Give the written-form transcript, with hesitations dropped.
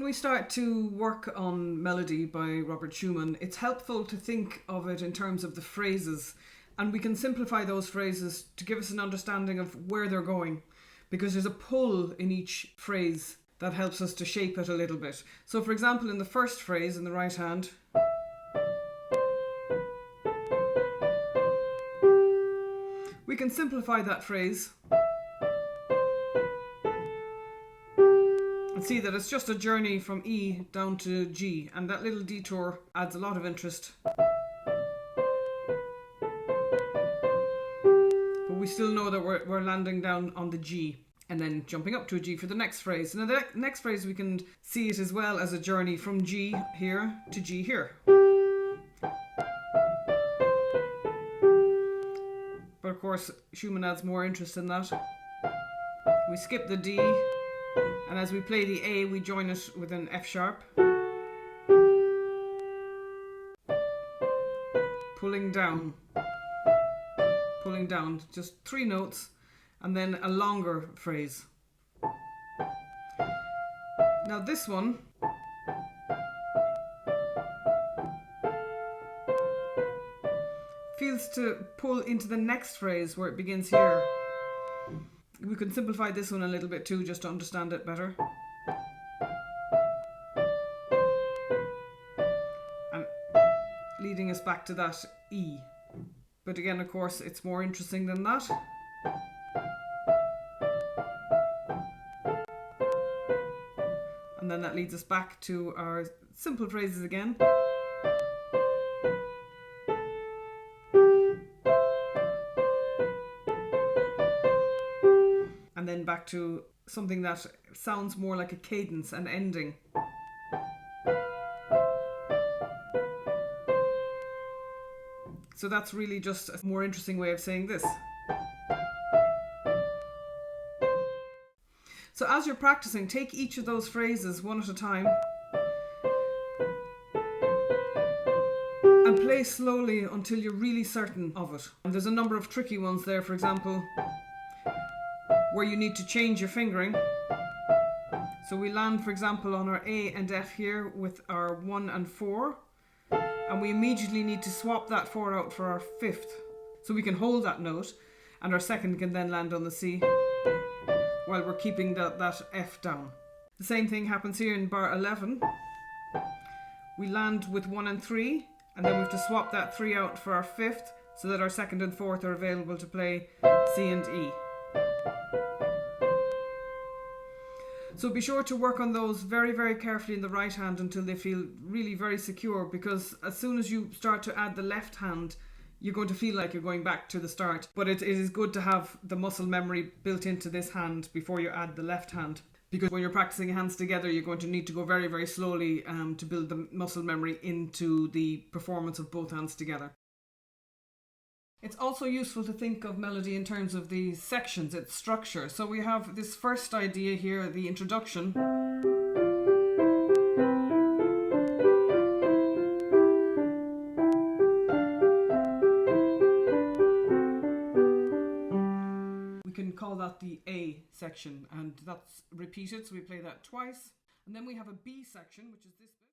When we start to work on Melodie by Robert Schumann, it's helpful to think of it in terms of the phrases, and we can simplify those phrases to give us an understanding of where they're going, because there's a pull in each phrase that helps us to shape it a little bit. So for example, in the first phrase in the right hand, we can simplify that phrase and see that it's just a journey from E down to G, and that little detour adds a lot of interest. But we still know that we're landing down on the G and then jumping up to a G for the next phrase. And in the next phrase we can see it as well as a journey from G here to G here. But of course Schumann adds more interest in that. We skip the D, and as we play the A, we join it with an F sharp. Pulling down, just 3 notes, and then a longer phrase. Now this one feels to pull into the next phrase where it begins here. We can simplify this one a little bit too, just to understand it better. And leading us back to that E. But again, of course, it's more interesting than that. And then that leads us back to our simple phrases again. And then back to something that sounds more like a cadence and ending. So that's really just a more interesting way of saying this. So as you're practicing, take each of those phrases one at a time and play slowly until you're really certain of it. And there's a number of tricky ones there, for example, where you need to change your fingering. So we land, for example, on our A and F here with our 1 and 4, and we immediately need to swap that 4 out for our 5th. So we can hold that note, and our 2nd can then land on the C while we're keeping that F down. The same thing happens here in bar 11. We land with 1 and 3, and then we have to swap that 3 out for our 5th so that our 2nd and 4th are available to play C and E. So be sure to work on those very, very carefully in the right hand until they feel really very secure, because as soon as you start to add the left hand, you're going to feel like you're going back to the start. But it is good to have the muscle memory built into this hand before you add the left hand, because when you're practicing hands together, you're going to need to go very, very slowly to build the muscle memory into the performance of both hands together. It's also useful to think of melody in terms of the sections, its structure. So we have this first idea here, the introduction. We can call that the A section, and that's repeated, so we play that twice. And then we have a B section, which is this bit.